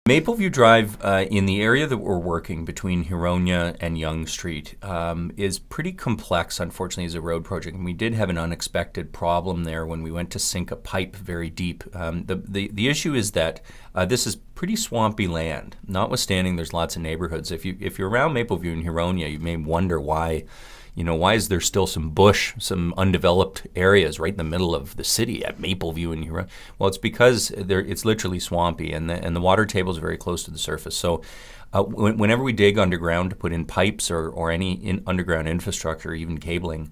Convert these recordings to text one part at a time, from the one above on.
Mapleview Drive in the area that we're working between Huronia and Yonge Street is pretty complex, unfortunately, as a road project. And we did have an unexpected problem there when we went to sink a pipe very deep. The issue is that this is pretty swampy land. Notwithstanding, there's lots of neighborhoods. If you're around Mapleview and Huronia, you may wonder why. Why is there still some bush, some undeveloped areas right in the middle of the city at Mapleview and Huronia? Well, it's because it's literally swampy, and the water table is very close to the surface. So whenever we dig underground to put in pipes or any underground infrastructure, even cabling,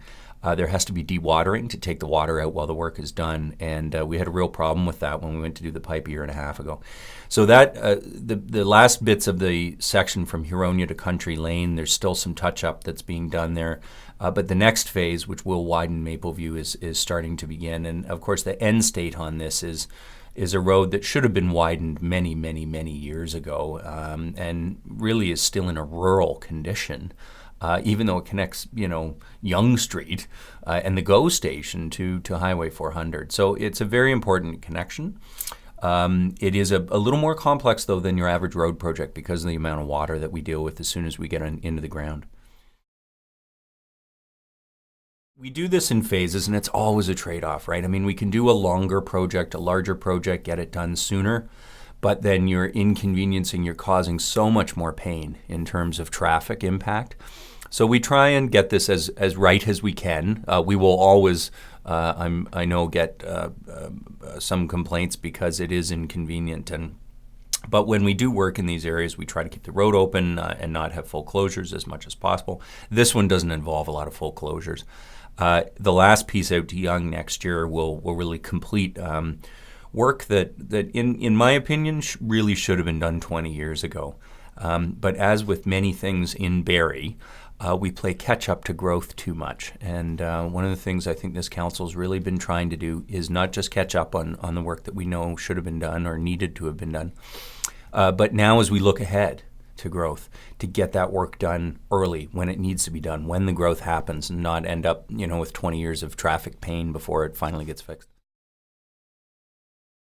there has to be dewatering to take the water out while the work is done, and we had a real problem with that when we went to do the pipe a year and a half ago. So that the last bits of the section from Huronia to Country Lane, there's still some touch-up that's being done there, but the next phase, which will widen Mapleview, is starting to begin. And of course, the end state on this is a road that should have been widened many, many, many years ago, and really is still in a rural condition. Even though it connects, Yonge Street and the GO station to Highway 400. So it's a very important connection. It is a little more complex, though, than your average road project because of the amount of water that we deal with as soon as we get into the ground. We do this in phases, and it's always a trade-off, right? I mean, we can do a longer project, a larger project, get it done sooner, but then you're inconveniencing, you're causing so much more pain in terms of traffic impact. So we try and get this as right as we can. We will always, I know, get some complaints because it is inconvenient. But when we do work in these areas, we try to keep the road open and not have full closures as much as possible. This one doesn't involve a lot of full closures. The last piece out to Yonge next year will really complete work that in my opinion, really should have been done 20 years ago. But as with many things in Barrie, we play catch up to growth too much. And one of the things I think this council's really been trying to do is not just catch up on the work that we know should have been done or needed to have been done, but now as we look ahead to growth, to get that work done early when it needs to be done, when the growth happens, and not end up with 20 years of traffic pain before it finally gets fixed.